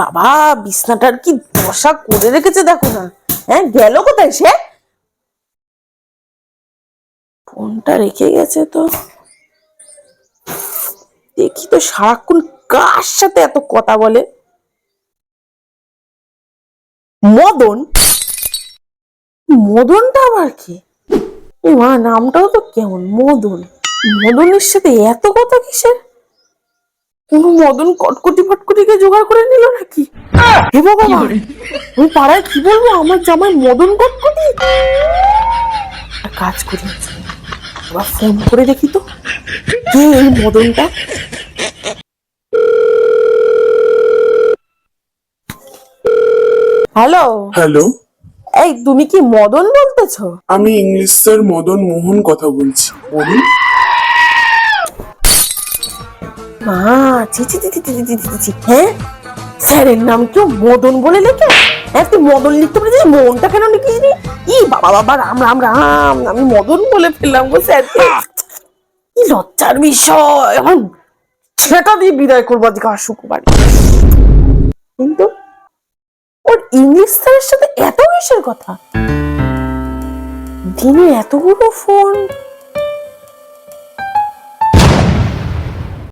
বাবা, বিছনাটার কি দশা করে রেখেছে দেখো না। হ্যাঁ, গেল কোথায় সে? ফোনটা রেখে গেছে তো। দেখি তো সারাক্ষণ কার সাথে এত কথা বলে। মদন? মদনটা আবার কি? মা, নামটাও তো কেমন, মদন। মদনের সাথে এত কথা কিসের? কোন মদন কটকটি ফটকটিকে জোগাড় করে নিল নাকি? হে বাবা, আমি পাড়ায় কি বলবো, আমার জামাই মদন কটকটি। কাজ করি, আবার ফোন করে দেখি তো কে এই মদনটা। হ্যালো। হ্যালো, এই, তুমি কি মদন বলতেছো? আমি ইংলিশ স্যার মদন মোহন কথা বলছি, বলুন। মা, ছি ছি ছি ছি ছি ছি ছি ছি। হ্যাঁ, স্যারের নাম কেউ মদন বলে লেখে? হ্যাঁ, তুই মদন লিখতে পারছিস, মনটা কেন লিখিস নি? ই বাবা বাবা, রাম রাম রাম, আমি মদন বলে ফেললাম গো স্যারকে। কি লজ্জার বিষয়। এখন সেটা দিয়ে বিদায় করবো আজকে, আসুক বাড়ি। কিন্তু ওর ইংলিশ স্যারের সাথে এত কিসের কথা? দিনে এতগুলো ফোন।